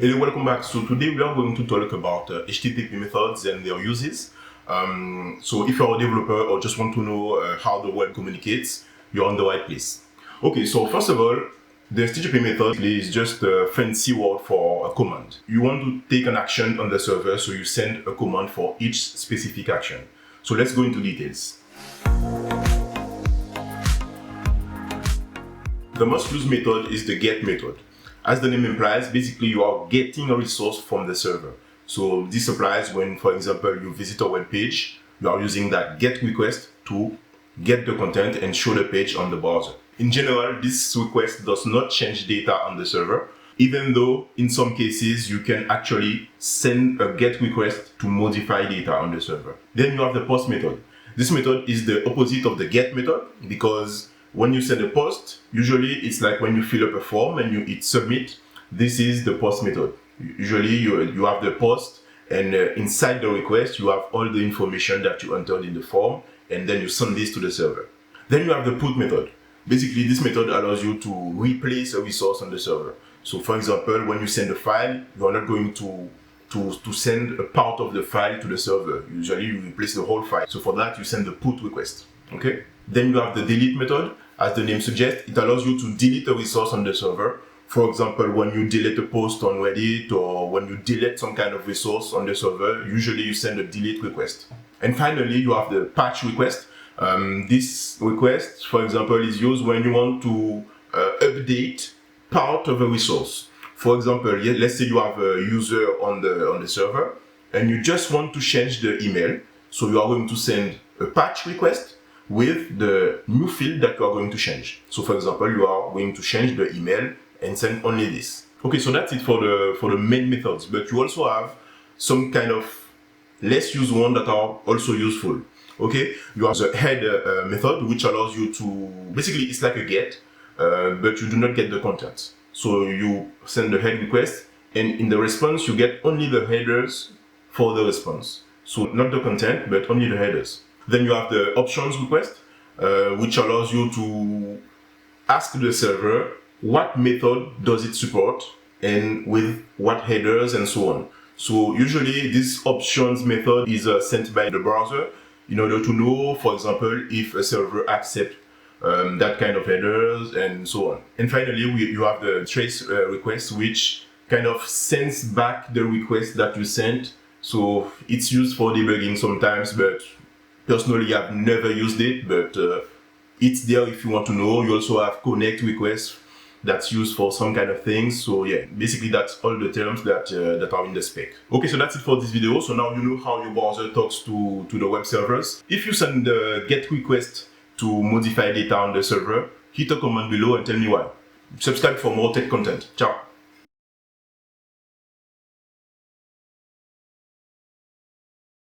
Hello, welcome back. So today we are going to talk about HTTP methods and their uses. So if you're a developer or just want to know how the web communicates, you're on the right place. Okay, so first of all, the HTTP method is just a fancy word for a command. You want to take an action on the server, so you send a command for each specific action. So let's go into details. The most used method is the get method. As the name implies, basically you are getting a resource from the server. So this applies when, for example, you visit a web page, you are using that get request to get the content and show the page on the browser. In general, this request does not change data on the server, even though in some cases you can actually send a get request to modify data on the server. Then you have the post method. This method is the opposite of the get method because when you send a post, usually it's like when you fill up a form and you hit submit. This is the post method. Usually you have the post, and inside the request you have all the information that you entered in the form, and then you send this to the server. Then you have the put method. Basically, this method allows you to replace a resource on the server. So for example, when you send a file, you are not going to send a part of the file to the server. Usually you replace the whole file. So for that, you send the put request. Okay. Then you have the delete method. As the name suggests, it allows you to delete a resource on the server. For example, when you delete a post on Reddit or when you delete some kind of resource on the server, usually you send a delete request. And finally, you have the patch request. This request, for example, is used when you want to update part of a resource. For example, let's say you have a user on the server and you just want to change the email. So you are going to send a patch request with the new field that you are going to change. So for example, you are going to change the email and send only this. Okay, so that's it for the main methods, but you also have some kind of less used ones that are also useful. Okay, you have the head method, which allows you to, basically it's like a get, but you do not get the content. So you send the head request, and in the response you get only the headers for the response. So not the content, but only the headers. Then you have the options request, which allows you to ask the server what method does it support and with what headers and so on. So usually this options method is sent by the browser in order to know, for example, if a server accepts that kind of headers and so on. And finally, you have the trace request, which kind of sends back the request that you sent. So it's used for debugging sometimes, but personally, I've never used it, but it's there if you want to know. You also have connect requests that's used for some kind of things. So yeah, basically that's all the terms that are in the spec. Okay, so that's it for this video. So now you know how your browser talks to the web servers. If you send the get request to modify data on the server, hit a comment below and tell me why. Subscribe for more tech content. Ciao.